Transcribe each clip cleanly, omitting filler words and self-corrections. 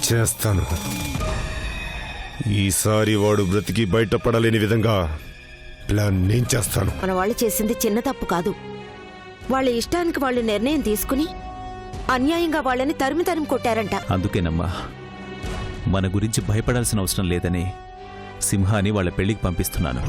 చేస్తాను. ఈసారి వాడు బ్రతికి బయటపడలేని విధంగా ప్లాన్ నేను చేస్తాను. మన వాళ్ళు చేసింది చిన్న తప్పు కాదు. వాళ్ళ ఇష్టానికి వాళ్ళు నిర్ణయం తీసుకుని అన్యాయంగా వాళ్ళని తరిమి కొట్టారంట. అందుకేనమ్మా మన గురించి భయపడాల్సిన అవసరం లేదని సింహాని వాళ్ళ పెళ్లికి పంపిస్తున్నాను.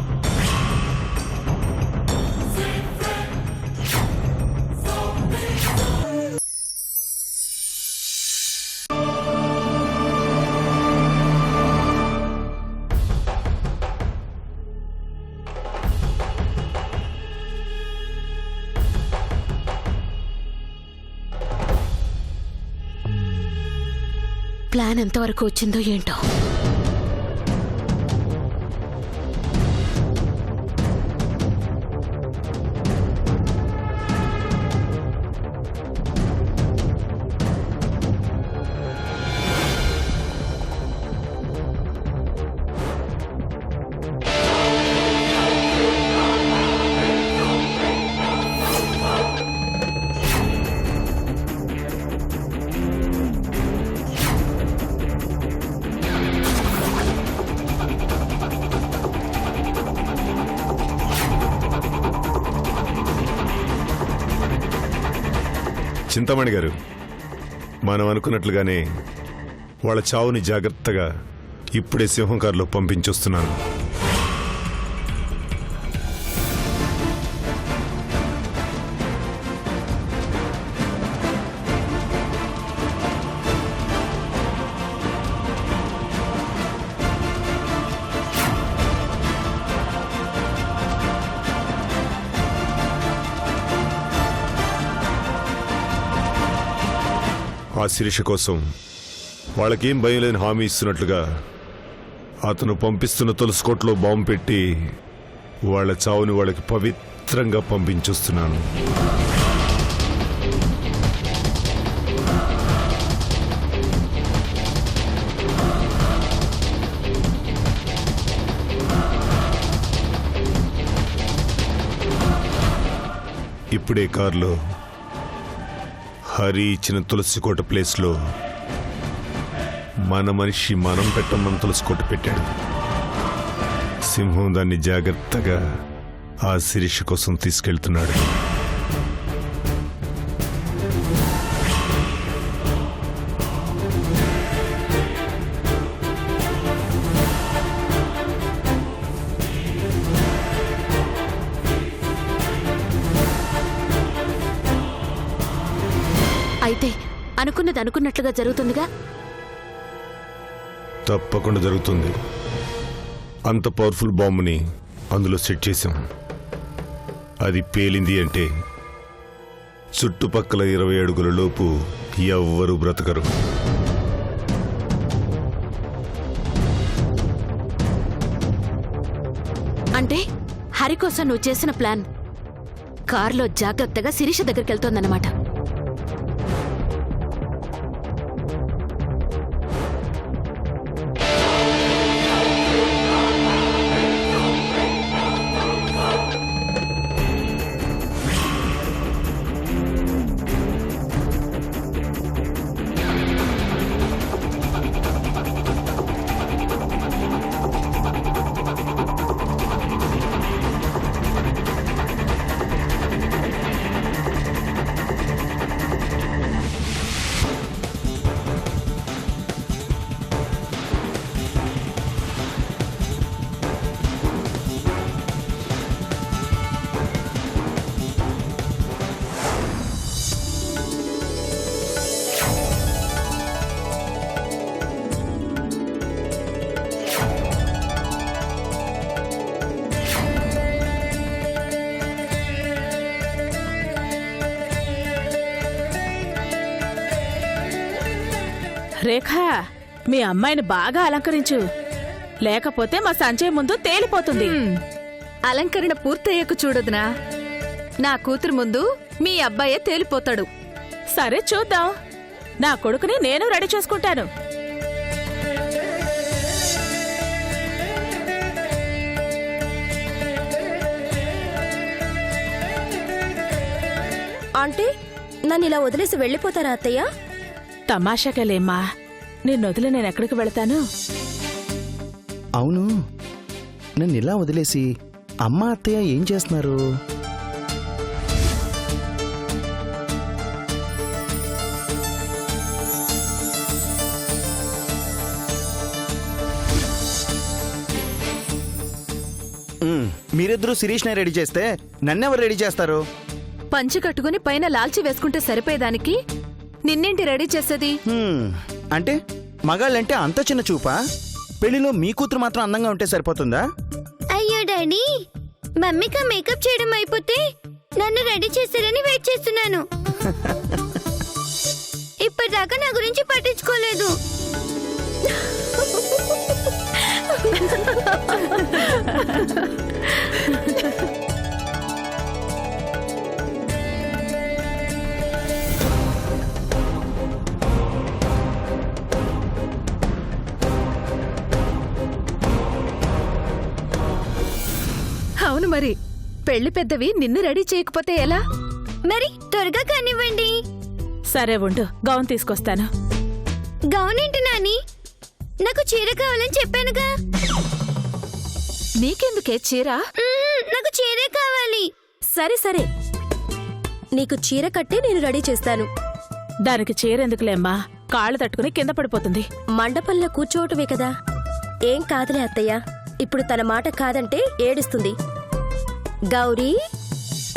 ప్లాన్ ఎంతవరకు వచ్చిందో ఏంటో. చింతామణి గారు, మనం అనుకున్నట్లుగానే వాళ్ళ చావుని జాగ్రత్తగా ఇప్పుడే సింహం కారులో పంపించొస్తున్నాను. ఆ శిరీష కోసం వాళ్ళకేం భయం లేని హామీ ఇస్తున్నట్లుగా అతను పంపిస్తున్న తులసికోటలో బాంబు పెట్టి వాళ్ళ చావుని వాళ్ళకి పవిత్రంగా పంపించొస్తున్నాను. ఇప్పుడే కారులో హరి ఇచ్చిన తులసికోట ప్లేస్లో మన మనిషి మనం పెట్టమని తులసికోట పెట్టాడు. సింహం దాన్ని జాగ్రత్తగా ఆ శిరీష కోసం తీసుకెళ్తున్నాడు. అయితే అనుకున్నది అనుకున్నట్లుగా జరుగుతుందిగా? తప్పకుండా జరుగుతుంది. అంత పవర్ఫుల్ బాంబుని అందులో సెట్ చేశాం. అది పేలింది అంటే చుట్టుపక్కల 20 అడుగుల లోపు ఎవ్వరూ బ్రతకరు. అంటే హరి కోసం నువ్వు చేసిన ప్లాన్ కారులో జాగ్రత్తగా శిరీష దగ్గరికి వెళ్తోందన్నమాట. రేఖా, మీ అమ్మాయిని బాగా అలంకరించు, లేకపోతే మా సంజయ్ ముందు తేలిపోతుంది. అలంకరణ పూర్తయ్యకు చూడదునా, నా కూతురు ముందు మీ అబ్బాయే తేలిపోతాడు. సరే చూద్దాం. నా కొడుకుని నేను రెడీ చేసుకుంటాను. అంటే నన్ను ఇలా వదిలేసి వెళ్ళిపోతారా అత్తయ్య? తమాషాకెలేమ్మా, నేను వదిలి నేను ఎక్కడికి వెళతాను? అవును, నన్ను ఇలా వదిలేసి అమ్మ అత్తయ్య ఏం చేస్తున్నారు? మీరిద్దరూ శిరీష్ని రెడీ చేస్తే నన్నెవరు రెడీ చేస్తారు? పంచి కట్టుకుని పైన లాల్చి వేసుకుంటే సరిపోయేదానికి నిన్నేంటి రెడీ చేసేది? అంటే మగాళ్ళంటే అంత చిన్న చూపా? పెళ్లిలో మీ కూతురు మాత్రం అందంగా ఉంటే సరిపోతుందా? అయ్యో డాడీ, మమ్మీకి మేకప్ చేయడం అయిపోతే నన్ను రెడీ చేస్తారని వెయిట్ చేస్తున్నాను. ఇప్పటిదాకా నా గురించి పట్టించుకోలేదు. అవును మరి, పెళ్లి పెద్దవి నిన్ను రెడీ చేయకపోతే ఎలా? మరి త్వరగా కానివ్వండి. సరే ఉండు, గౌన్ తీసుకొస్తాను. గౌన్ ఏంటి నాని? నాకు చీర కావాలని చెప్పానుగా. నీకెందుకే చీర? నాకు చీరే కావాలి. సరే సరే, నీకు చీర కట్టే నేను రెడీ చేస్తాను. దానికి చీరెందుకులేమ్మా, కాళ్ళు తట్టుకుని కింద పడిపోతుంది. మండపంలో కూర్చోవటమే కదా. ఏం కాదులే అత్తయ్య, ఇప్పుడు తన మాట కాదంటే ఏడుస్తుంది. గౌరీ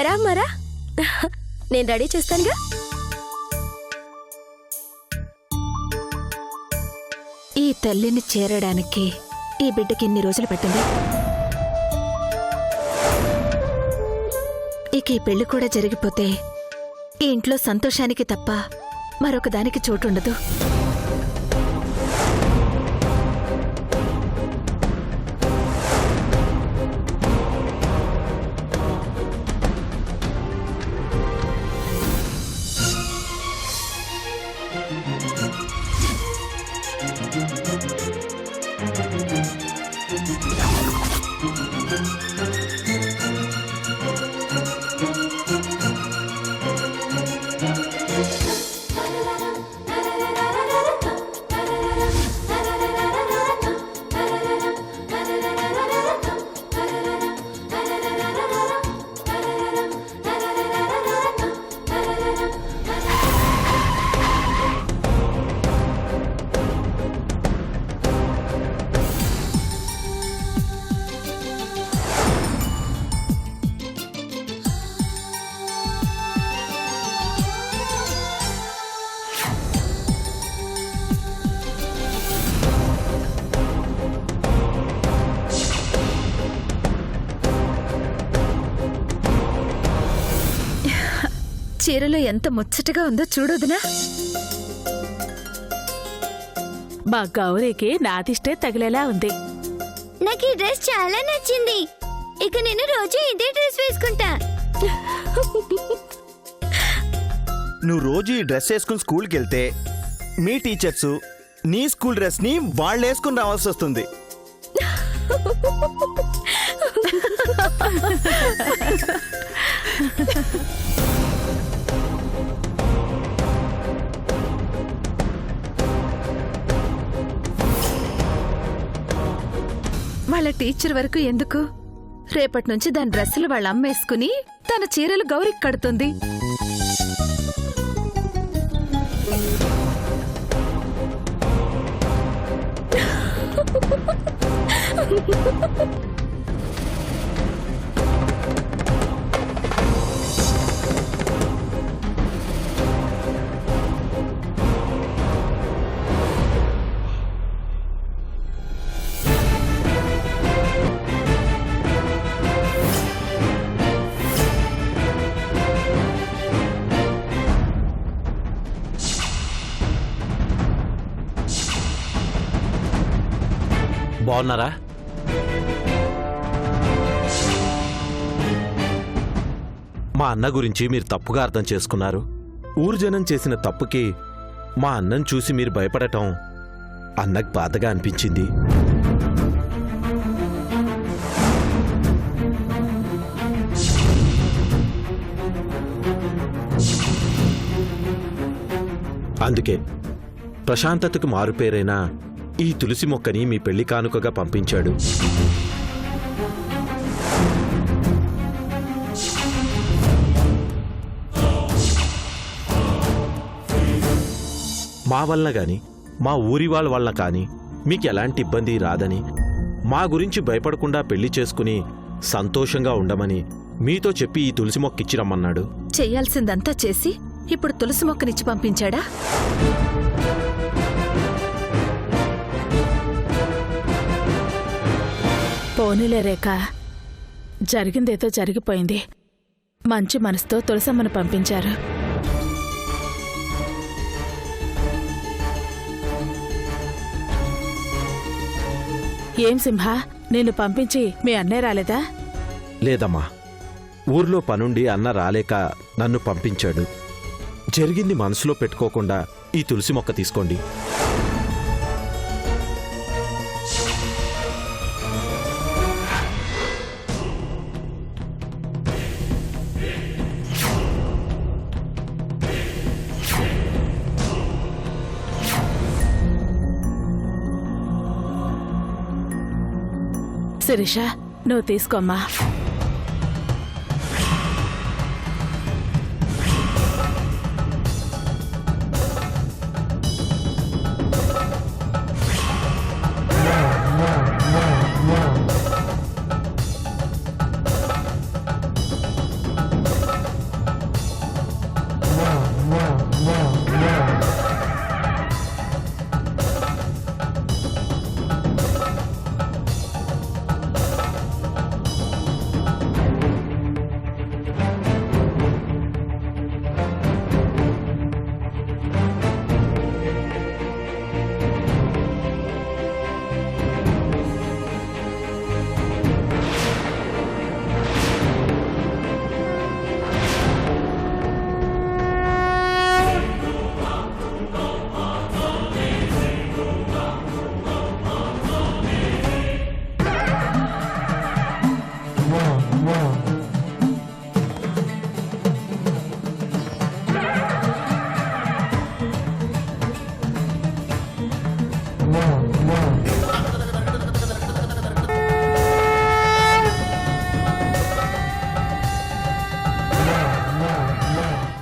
రామ్మరా, నేను రెడీ చేస్తానుగా. ఈ తల్లిని చేరడానికి ఈ బిడ్డకి ఎన్ని రోజులు పట్టింది? ఇక ఈ పెళ్లి కూడా జరిగిపోతే ఈ ఇంట్లో సంతోషానికి తప్ప మరొక దానికి చోటుండదు. చీరలో ఎంత ముచ్చటగా ఉందో చూడొదునా? మా గౌరీకి నాదిష్టే తగిలేలా ఉంది. నాకు ఈ డ్రెస్ చాలా నచ్చింది. ఇక నేను రోజు ఇదే డ్రెస్ వేసుకుంటా. నువ్వు రోజు ఈ డ్రెస్ వేసుకుని స్కూల్కి వెళ్తే మీ టీచర్స్ నీ స్కూల్ డ్రెస్ ని వాళ్ళు వేసుకుని రావాల్సి వస్తుంది. వాళ్ళ టీచర్ వరకు ఎందుకు? రేపటి నుంచి దాని డ్రెస్సులు వాళ్ళ అమ్మ వేసుకుని తన చీరలు గౌరికి కడుతుంది. బాగున్నారా? మా అన్న గురించి మీరు తప్పుగా అర్థం చేసుకున్నారు. ఊరు జనం చేసిన తప్పుకి మా అన్నను చూసి మీరు భయపడటం అన్నకు బాధగా అనిపించింది. అందుకే ప్రశాంతతకు మారుపేరైన ఈ తులసి మొక్కని మీ పెళ్లి కానుకగా పంపించాడు. మా వలన గాని మా ఊరి వాళ్ళ వలన కానీ మీకు ఎలాంటి ఇబ్బంది రాదని, మా గురించి భయపడకుండా పెళ్లి చేసుకుని సంతోషంగా ఉండమని మీతో చెప్పి ఈ తులసి మొక్క ఇచ్చి రమ్మన్నాడు. చెయ్యాల్సిందంతా చేసి ఇప్పుడు తులసి మొక్కనిచ్చి పంపించాడా? పోనీలే రేఖ, జరిగిందేదో జరిగిపోయింది. మంచి మనసుతో తులసమ్మను పంపించారు. ఏం సింహ, నిన్ను పంపించి మీ అన్నయ్య రాలేదా? లేదమ్మా, ఊర్లో పనుండి అన్న రాలేక నన్ను పంపించాడు. జరిగింది మనసులో పెట్టుకోకుండా ఈ తులసి మొక్క తీసుకోండి. శిరీష, నువ్వు తీసుకోమ్మా.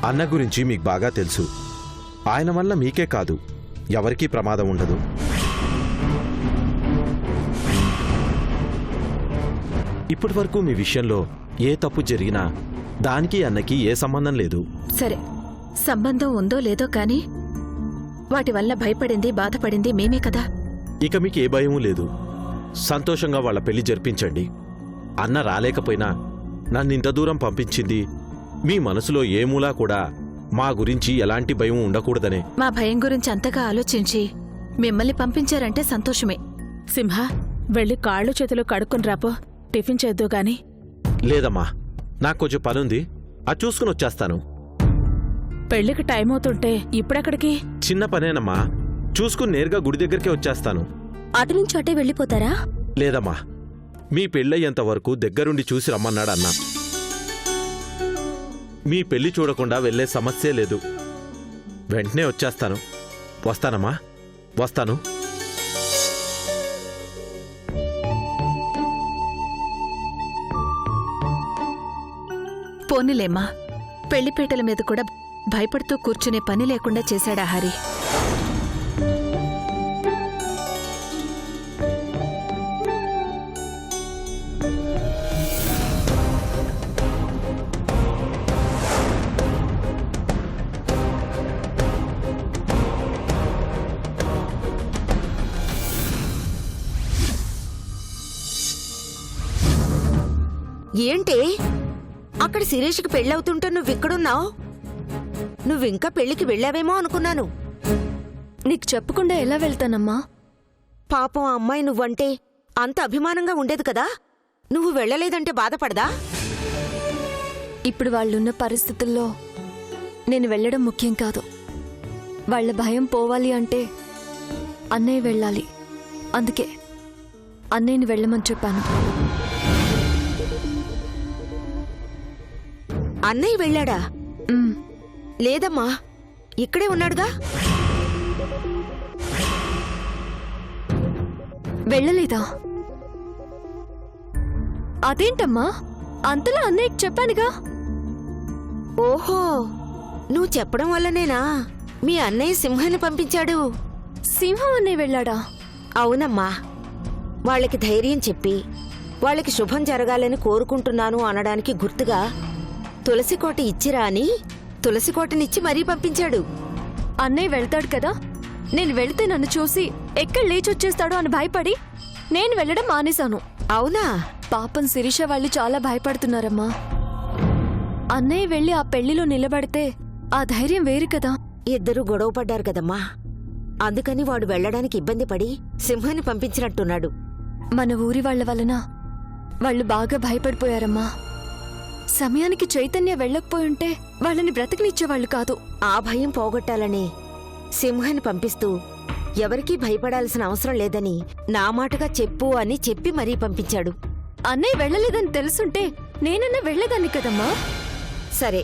అన్న గురించి మీకు బాగా తెలుసు. ఆయన వల్ల మీకే కాదు, ఎవరికీ ప్రమాదం ఉండదు. ఇప్పటి వరకు మీ విషయంలో ఏ తప్పు జరిగినా దానికి అన్నకి ఏ సంబంధం లేదు. సరే, సంబంధం ఉందో లేదో కాని వాటి వల్ల భయపడింది, బాధపడింది మేమే కదా. ఇక మీకు ఏ భయమూ లేదు. సంతోషంగా వాళ్ళ పెళ్లి జరిపించండి. అన్న రాలేకపోయినా నన్నింత దూరం పంపించింది మీ మనసులో ఏ మూలా కూడా మా గురించి ఎలాంటి భయం ఉండకూడదనే. మా భయం గురించి అంతగా ఆలోచించి మిమ్మల్ని పంపించారంటే సంతోషమే. సింహ, వెళ్ళి కాళ్ళు చేతులు కడుక్కుని రాపో, టిఫిన్ చేద్దు గాని. లేదమ్మా, నాకు కొంచెం పనుంది, అది చూసుకుని వచ్చేస్తాను. పెళ్లికి టైం అవుతుంటే ఇప్పుడెక్కడికి? చిన్న పనేనమ్మా, చూసుకుని నేరుగా గుడి దగ్గరికే వచ్చేస్తాను. అటు నుంచి అటే వెళ్ళిపోతారా? లేదమ్మా, మీ పెళ్ళయ్యేంత వరకు దగ్గరుండి చూసి రమ్మన్నాడు అన్న. మీ పెళ్లి చూడకుండా వెళ్లే సమస్యే లేదు. వెంటనే వచ్చేస్తాను. వస్తానమ్మా, వస్తాను. పోనీలేమ్మా, పెళ్లిపీటల మీద కూడా భయపడుతూ కూర్చునే పని లేకుండా చేశాడా హరి. ఏంటి అక్కడ శిరీష్కి పెళ్ళవుతుంటే నువ్విక్కడున్నావు? నువ్వింకా పెళ్లికి వెళ్ళావేమో అనుకున్నాను. నీకు చెప్పకుండా ఎలా వెళ్తానమ్మా? పాపం ఆ అమ్మాయి నువ్వంటే అంత అభిమానంగా ఉండేది కదా, నువ్వు వెళ్ళలేదంటే బాధపడదా? ఇప్పుడు వాళ్ళున్న పరిస్థితుల్లో నేను వెళ్ళడం ముఖ్యం కాదు. వాళ్ళ భయం పోవాలి అంటే అన్నయ్య వెళ్ళాలి. అందుకే అన్నయ్యని వెళ్ళమని చెప్పాను. అన్నయ్య వెళ్ళాడా? లేదమ్మా, ఇక్కడే ఉన్నాడుగా. వెళ్ళలేదా? అదేంటమ్మా, అంతలో అన్నయ్యకి చెప్పానుగా. ఓహో, నువ్వు చెప్పడం వల్లనేనా మీ అన్నయ్య సింహాన్ని పంపించాడు? సింహం అన్నయ్య వెళ్ళాడా? అవునమ్మా, వాళ్ళకి ధైర్యం చెప్పి వాళ్ళకి శుభం జరగాలని కోరుకుంటున్నాను అనడానికి గుర్తుగా తులసికోట ఇచ్చిరా అని తులసికోటనిచ్చి మరీ పంపించాడు. అన్నయ్య వెళ్తాడు కదా, నేను వెళితే నన్ను చూసి ఎక్కడ లేచొచ్చేస్తాడో అని భయపడి నేను వెళ్ళడం మానేశాను. అవునా? పాపం శిరీష వాళ్ళు చాలా భయపడుతున్నారమ్మా. అన్నయ్య వెళ్ళి ఆ పెళ్లిలో నిలబడితే ఆ ధైర్యం వేరు కదా. ఇద్దరూ గొడవ పడ్డారు కదమ్మా, అందుకని వాడు వెళ్ళడానికి ఇబ్బంది పడి సింహాన్ని పంపించినట్టున్నాడు. మన ఊరి వాళ్ల వలన వాళ్ళు బాగా భయపడిపోయారమ్మా. సమయానికి చైతన్య వెళ్ళకపోయుంటే వాళ్ళని బ్రతకనిచ్చేవాళ్లు కాదు. ఆ భయం పోగొట్టాలని సింహాన్ని పంపిస్తూ ఎవరికీ భయపడాల్సిన అవసరం లేదని నా మాటగా చెప్పు అని చెప్పి మరీ పంపించాడు. అన్నయ్య వెళ్ళలేదని తెలుసుంటే నేనన్నా వెళ్ళేదాన్ని కదమ్మా. సరే,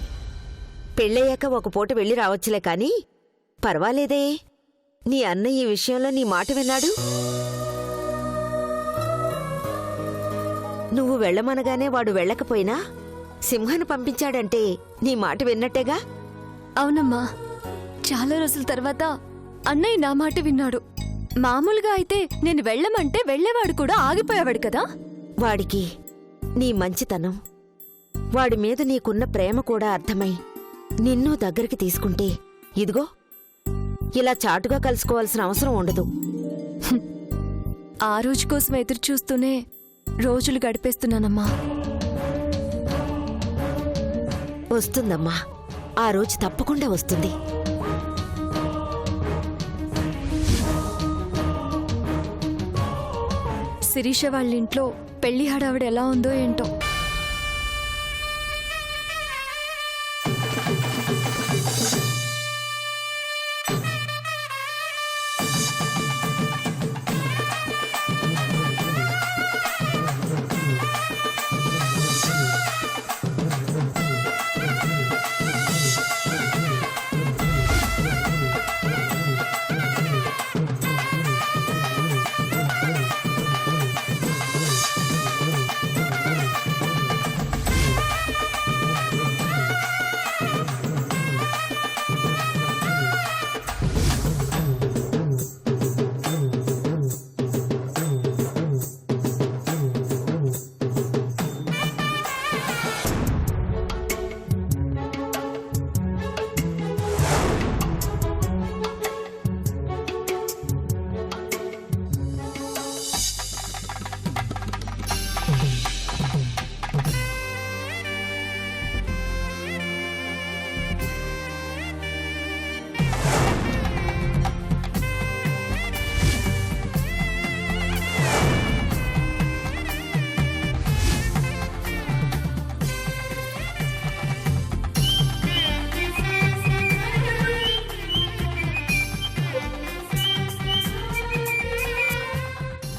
పెళ్ళయ్యాక ఒక పూట వెళ్ళి రావచ్చులే కాని పర్వాలేదే. నీ అన్నయ్య ఈ విషయంలో నీ మాట విన్నాడు. నువ్వు వెళ్ళమనగానే వాడు వెళ్ళకపోయినా సింహాన్ని పంపించాడంటే నీ మాట విన్నట్టేగా? అవునమ్మా, చాలా రోజుల తర్వాత అన్నయ్య నా మాట విన్నాడు. మామూలుగా అయితే నేను వెళ్ళమంటే వెళ్ళేవాడు కూడా ఆగిపోయేవాడు కదా. వాడికి నీ మంచితనం, వాడి మీద నీకున్న ప్రేమ కూడా అర్థమై నిన్ను దగ్గరికి తీసుకుంటే ఇదిగో ఇలా చాటుగా కలుసుకోవాల్సిన అవసరం ఉండదు. ఆ రోజు కోసం ఎదురు చూస్తూనే రోజులు గడిపేస్తున్నానమ్మా. వస్తుందమ్మా, ఆ రోజు తప్పకుండా వస్తుంది. శిరీష వాళ్ళింట్లో పెళ్లి హడావిడి ఎలా ఉందో ఏంటో.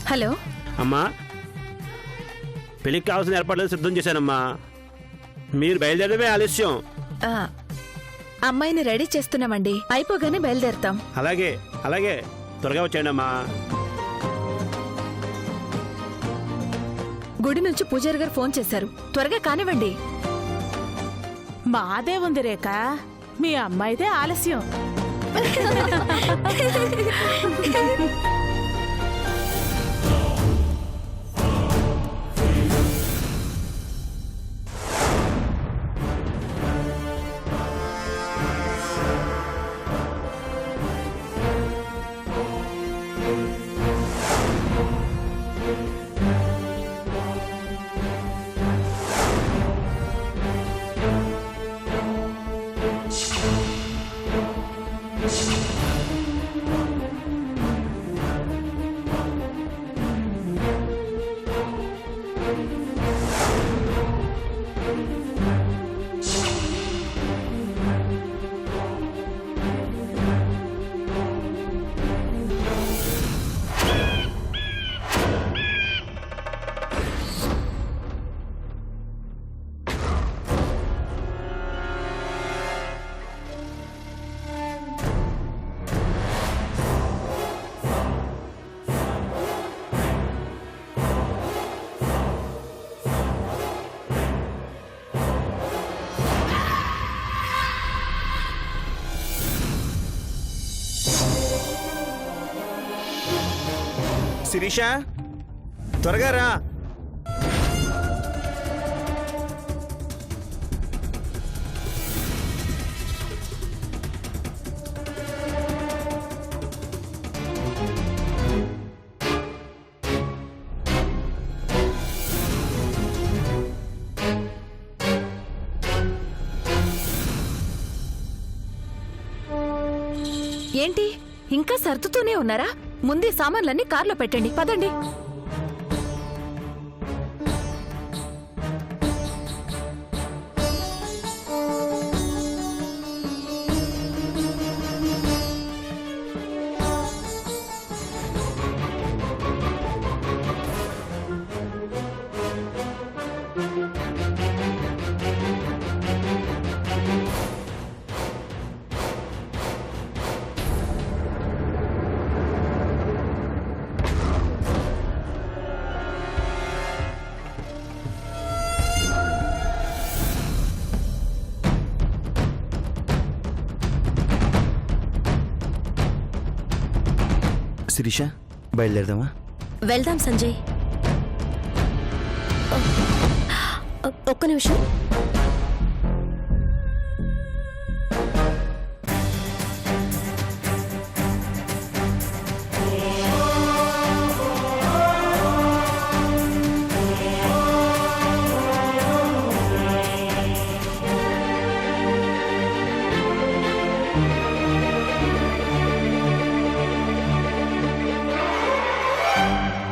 హలో అమ్మా, పెళ్లికి కావాల్సిన ఏర్పాట్లు సిద్ధం చేశానమ్మా. మీరు బయలుదేరడమే ఆలస్యం. అమ్మాయిని రెడీ చేస్తున్నామండి, అయిపోగానే బయలుదేరుతాం. అలాగే అలాగే, త్వరగా వచ్చేయండి అమ్మా. గుడి నుంచి పూజారి గారు ఫోన్ చేశారు, త్వరగా కానివ్వండి. మాదే ఉంది రేఖ, మీ అమ్మాయిదే ఆలస్యం. శిరీష త్వరగా రా. ఏంటి ఇంకా సర్దుతూనే ఉన్నారా? ముందే సామాన్లన్నీ కార్లో పెట్టండి, పదండి. శిరీష బయలుదేరదామా? వెళ్దాం సంజయ్. ఒక్క నిమిషం.